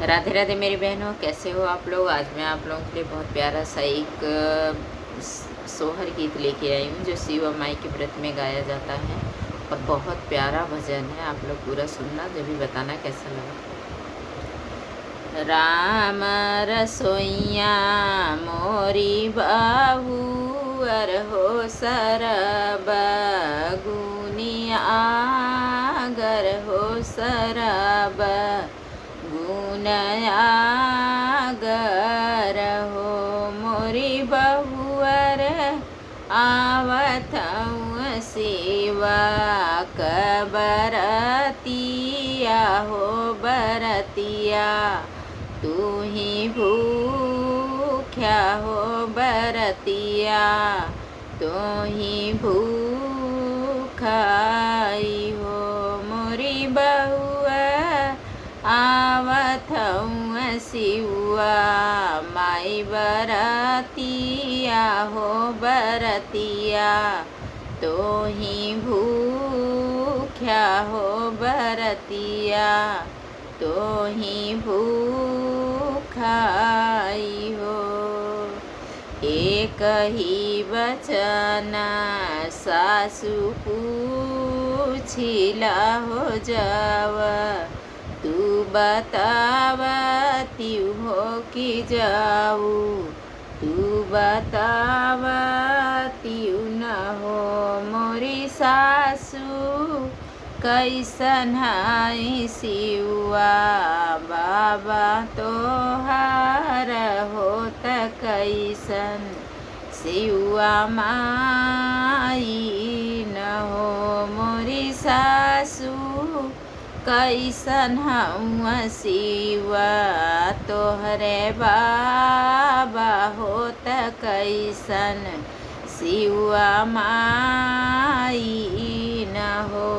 राधे राधे मेरी बहनों, कैसे हो आप लोग। आज मैं आप लोगों के लिए बहुत प्यारा सा एक सोहर गीत लेके आई हूँ जो शिव माई के व्रत में गाया जाता है और बहुत प्यारा भजन है। आप लोग पूरा सुनना, जब भी बताना कैसा लगा। राम रसोइया मोरी बाहू हो सरब गुनिया गर हो सरब गुनया गर हो मोरी बहुअर आवत शिवा कबरतिया हो बरतिया तू ही भूख्या हो बरतिया तू ही भूखाई हो मोरी बहुआ आवत शिवा माई बरतिया हो बरतिया तो ही भूख्या हो बरतिया तो ही भूखाई हो। एक ही बचन सासु पूछिला हो जाव तू बतावती हो कि जाऊ तू बतावती न हो मोरी सासु कैसन है शिवा बाबा तोहार होत कैसन शिवा माई न हो मोरी सासु कैसन हूँ शिवा तोहरे बाबा होत कैसन शिवा माई न हो।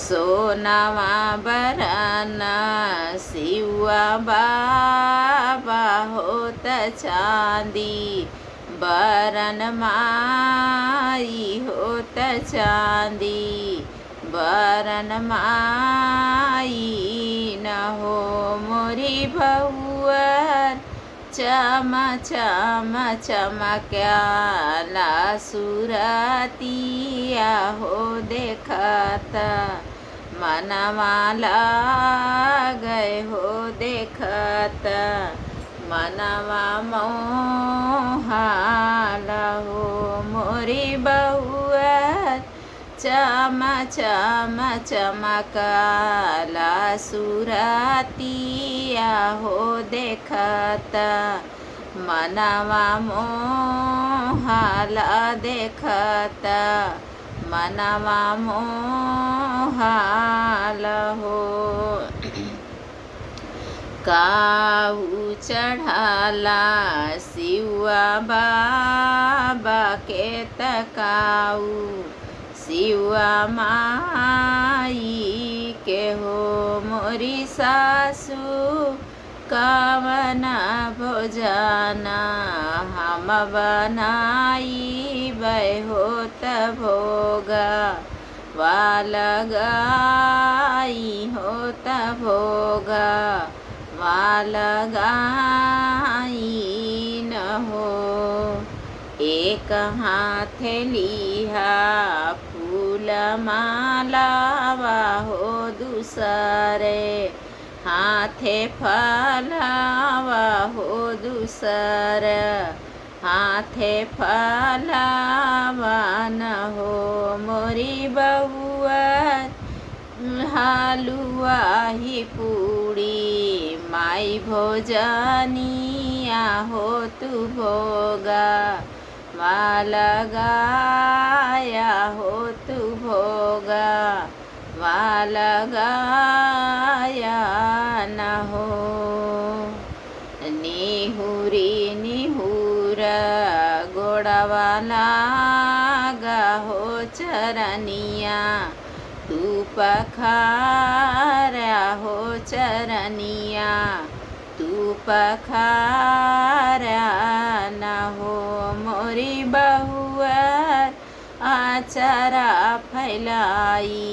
सोनावा बरना शिवा बाबा होत चांदी बरन माई होत चांदी बरन माई न हो मोरी बहुअर चम चम चमक्याला सुरतिया हो देखता मनवाला गए हो देखता मनवा मोहाला हो मोरी बहुअर चम चम चमकला सुरतिया हो देखता मनवा मोहाला देखता मनवा मोहाला हो। काहू चढ़ाला शिवा बाबा के तकाऊ शिवा माई के हो मोरी सासु कवन भोजना हम बनाई होत भोगा वालगाई होत भोगा वालगाई न हो। एक हाथ लिहा फूल मालावा हो दूसरे हाथे फलावा हो दूसरा हाथे फलावा न हो मोरी बहुआ हलुआ ही पूड़ी माई भोजनिया हो तू भोगा वालगाया हो तू भोगा वालगाया न हो। निहुरी निहुरा गोड़वाला गा हो चरनिया तू पखारा हो चरनिया तू पखारा न हो मोरी बहुआ आचरा फैलाई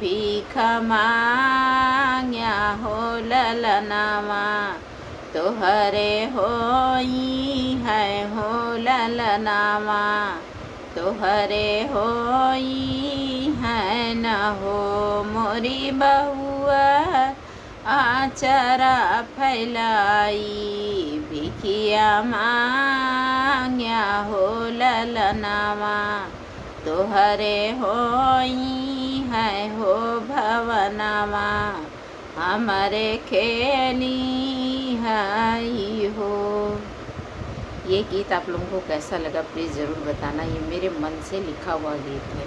भीख मांग्या हो ललनामा, तोहरे होई है हो ललनामा, तोहरे होई है न हो मोरी बहुआ, आचरा फैलाई भिखिया मांग्या हो ललनामा, तोहरे होई है हो भवनामा, हमारे खेली है हो। ये गीत आप लोगों को कैसा लगा प्लीज़ ज़रूर बताना। ये मेरे मन से लिखा हुआ गीत है।